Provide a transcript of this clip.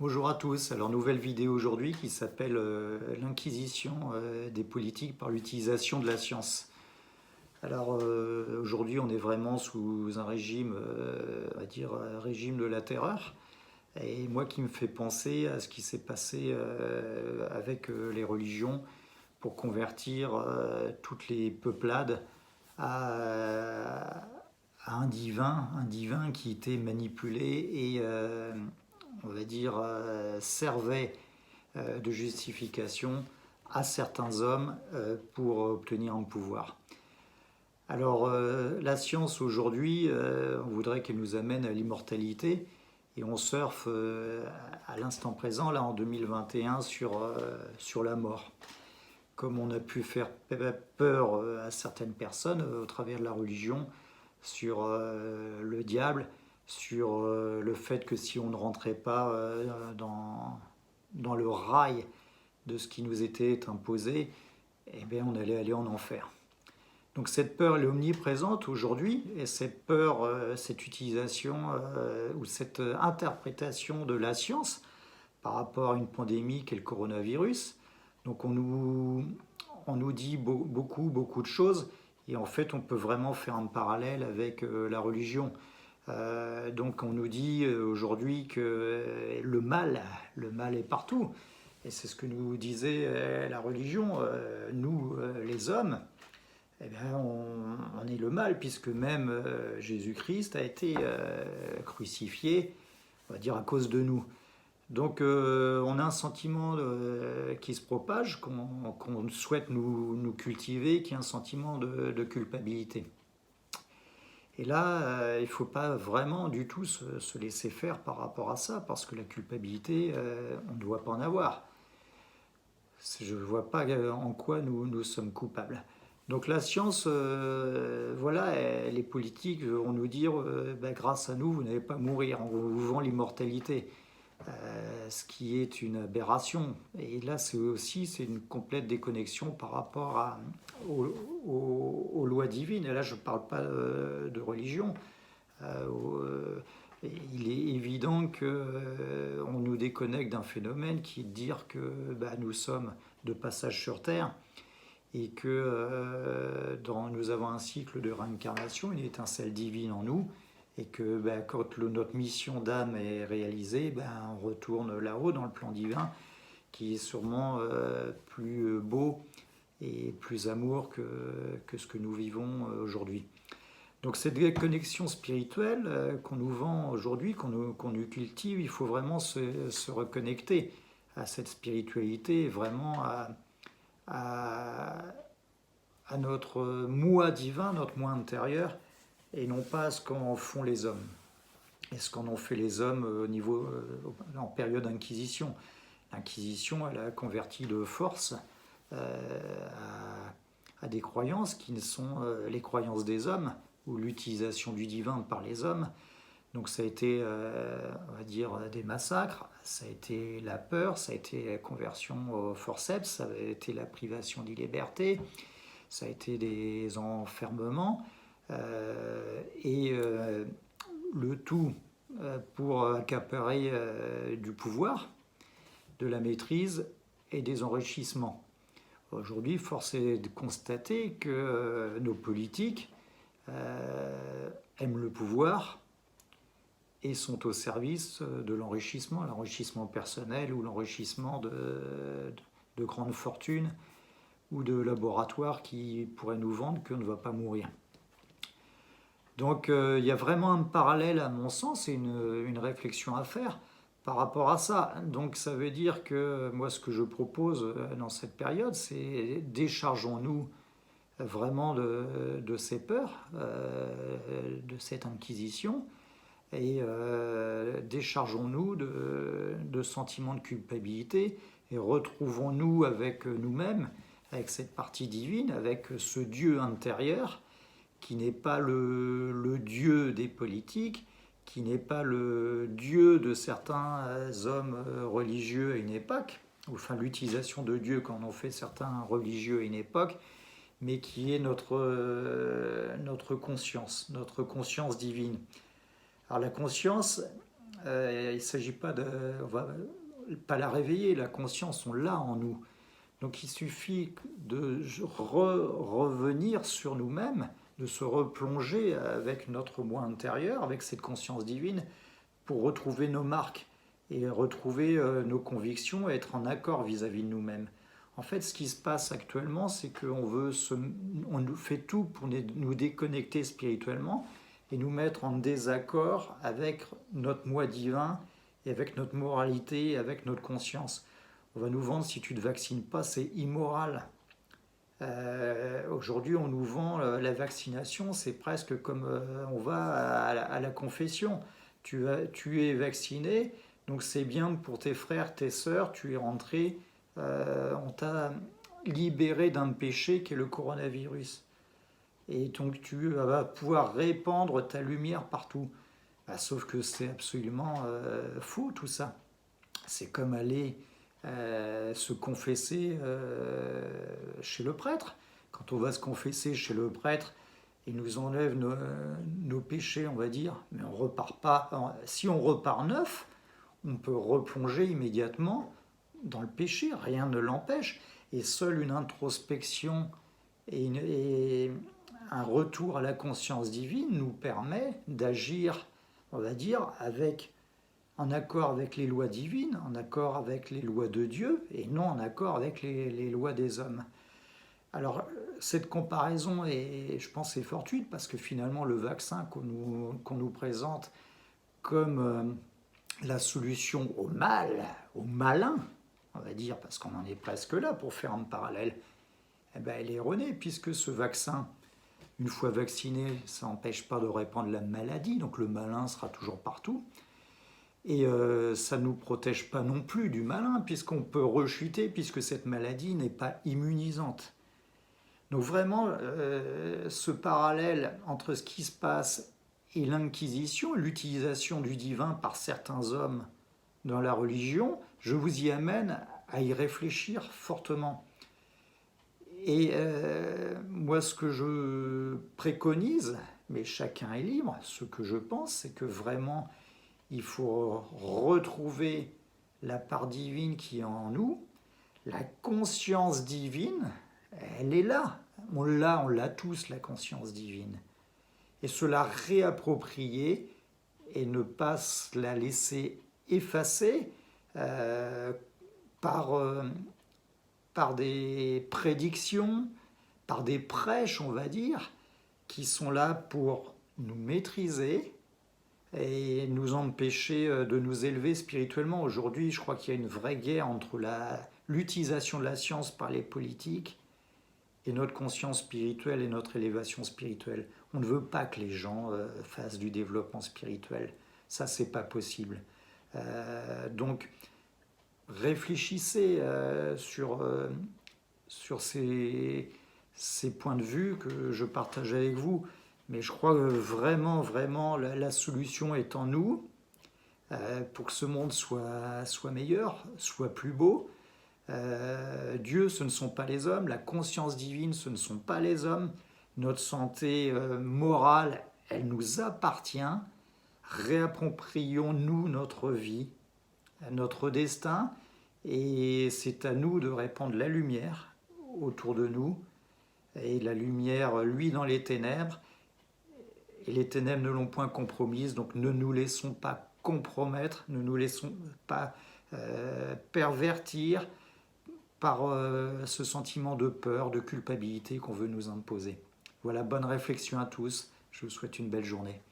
Bonjour à tous, alors nouvelle vidéo aujourd'hui qui s'appelle l'Inquisition des politiques par l'utilisation de la science. Alors aujourd'hui on est vraiment sous un régime, on va dire un régime de la terreur. Et moi qui me fait penser à ce qui s'est passé avec les religions pour convertir toutes les peuplades à, à un divin qui était manipulé et on va dire servait de justification à certains hommes pour obtenir un pouvoir. Alors la science aujourd'hui, on voudrait qu'elle nous amène à l'immortalité et on surfe à l'instant présent, là en 2021, sur la mort. Comme on a pu faire peur à certaines personnes au travers de la religion, sur le diable, sur le fait que si on ne rentrait pas dans le rail de ce qui nous était imposé, eh bien on allait aller en enfer. Donc cette peur elle est omniprésente aujourd'hui, et cette peur, cette utilisation ou cette interprétation de la science par rapport à une pandémie qu'est le coronavirus. Donc on nous dit beaucoup de choses, et en fait on peut vraiment faire un parallèle avec la religion. Donc on nous dit aujourd'hui que le mal est partout. Et c'est ce que nous disait la religion. Nous, les hommes, eh bien, on est le mal, puisque même Jésus-Christ a été crucifié, on va dire, à cause de nous. Donc on a un sentiment qui se propage, qu'on souhaite nous cultiver, qui est un sentiment de culpabilité. Et là, il ne faut pas vraiment du tout se laisser faire par rapport à ça, parce que la culpabilité, on ne doit pas en avoir. Je ne vois pas en quoi nous sommes coupables. Donc la science, voilà, les politiques vont nous dire, grâce à nous, vous n'allez pas mourir, on vous vend l'immortalité. Ce qui est une aberration. Et là, c'est une complète déconnexion par rapport aux lois divines. Et là, je ne parle pas de religion. Il est évident qu'on nous déconnecte d'un phénomène qui est de dire que nous sommes de passage sur Terre et que nous avons un cycle de réincarnation, une étincelle divine en nous, et que quand notre mission d'âme est réalisée, on retourne là-haut dans le plan divin, qui est sûrement plus beau et plus amour que ce que nous vivons aujourd'hui. Donc cette connexion spirituelle qu'on nous vend aujourd'hui, qu'on nous cultive, il faut vraiment se reconnecter à cette spiritualité, vraiment à notre moi divin, notre moi intérieur, et non pas à ce qu'en font les hommes. Et ce qu'en ont fait les hommes en période d'inquisition. L'inquisition, elle a converti de force à des croyances qui ne sont les croyances des hommes, ou l'utilisation du divin par les hommes. Donc ça a été, on va dire, des massacres, ça a été la peur, ça a été la conversion au forceps, ça a été la privation des libertés, ça a été des enfermements, le tout pour accaparer du pouvoir, de la maîtrise et des enrichissements. Aujourd'hui, force est de constater que nos politiques aiment le pouvoir et sont au service de l'enrichissement personnel ou l'enrichissement de grandes fortunes ou de laboratoires qui pourraient nous vendre qu'on ne va pas mourir. Donc il y a vraiment un parallèle à mon sens et une réflexion à faire par rapport à ça. Donc ça veut dire que moi ce que je propose dans cette période, c'est déchargeons-nous vraiment de ces peurs, de cette inquisition, et déchargeons-nous de sentiments de culpabilité et retrouvons-nous avec nous-mêmes, avec cette partie divine, avec ce Dieu intérieur qui n'est pas le Dieu des politiques, qui n'est pas le Dieu de certains hommes religieux à une époque, enfin l'utilisation de Dieu qu'en ont fait certains religieux à une époque, mais qui est notre conscience divine. Alors la conscience, il ne s'agit pas on va pas la réveiller, la conscience, on l'a en nous. Donc il suffit de revenir sur nous-mêmes, de se replonger avec notre moi intérieur, avec cette conscience divine, pour retrouver nos marques et retrouver nos convictions et être en accord vis-à-vis de nous-mêmes. En fait, ce qui se passe actuellement, c'est on nous fait tout pour nous déconnecter spirituellement et nous mettre en désaccord avec notre moi divin et avec notre moralité, et avec notre conscience. On va nous vendre, si tu ne te vaccines pas, c'est immoral. Aujourd'hui, on nous vend la vaccination, c'est presque comme on va à la confession. Tu es vacciné, donc c'est bien pour tes frères, tes sœurs, tu es rentré, on t'a libéré d'un péché qui est le coronavirus. Et donc tu vas pouvoir répandre ta lumière partout. Bah, sauf que c'est absolument faux tout ça. C'est comme aller se confesser chez le prêtre. Quand on va se confesser chez le prêtre, il nous enlève nos péchés, on va dire, mais on repart pas. Si on repart neuf, on peut replonger immédiatement dans le péché, rien ne l'empêche. Et seule une introspection et un retour à la conscience divine nous permet d'agir, on va dire, en accord avec les lois divines, en accord avec les lois de Dieu, et non en accord avec les lois des hommes. Alors, cette comparaison est, je pense, est fortuite, parce que finalement, le vaccin qu'on nous présente comme la solution au mal, au malin, on va dire, parce qu'on en est presque là pour faire un parallèle, eh ben, elle est erronée, puisque ce vaccin, une fois vacciné, ça n'empêche pas de répandre la maladie, donc le malin sera toujours partout. Et ça ne nous protège pas non plus du malin, puisqu'on peut rechuter, puisque cette maladie n'est pas immunisante. Donc vraiment, ce parallèle entre ce qui se passe et l'Inquisition, l'utilisation du divin par certains hommes dans la religion, je vous y amène à y réfléchir fortement. Et moi, ce que je préconise, mais chacun est libre, ce que je pense, c'est que vraiment, il faut retrouver la part divine qui est en nous, la conscience divine, elle est là. On l'a tous, la conscience divine. Et se la réapproprier et ne pas la laisser effacer par des prédictions, par des prêches, on va dire, qui sont là pour nous maîtriser et nous empêcher de nous élever spirituellement. Aujourd'hui, je crois qu'il y a une vraie guerre entre l'utilisation de la science par les politiques et notre conscience spirituelle et notre élévation spirituelle. On ne veut pas que les gens fassent du développement spirituel. Ça, c'est pas possible. Donc, réfléchissez sur ces points de vue que je partage avec vous. Mais je crois que vraiment, vraiment, la solution est en nous pour que ce monde soit meilleur, soit plus beau. Dieu, ce ne sont pas les hommes. La conscience divine, ce ne sont pas les hommes. Notre santé morale, elle nous appartient. Réapproprions-nous notre vie, notre destin, et c'est à nous de répandre la lumière autour de nous. Et la lumière, lui, dans les ténèbres, et les ténèbres ne l'ont point compromise, donc ne nous laissons pas compromettre, ne nous laissons pas pervertir par ce sentiment de peur, de culpabilité qu'on veut nous imposer. Voilà, bonne réflexion à tous, je vous souhaite une belle journée.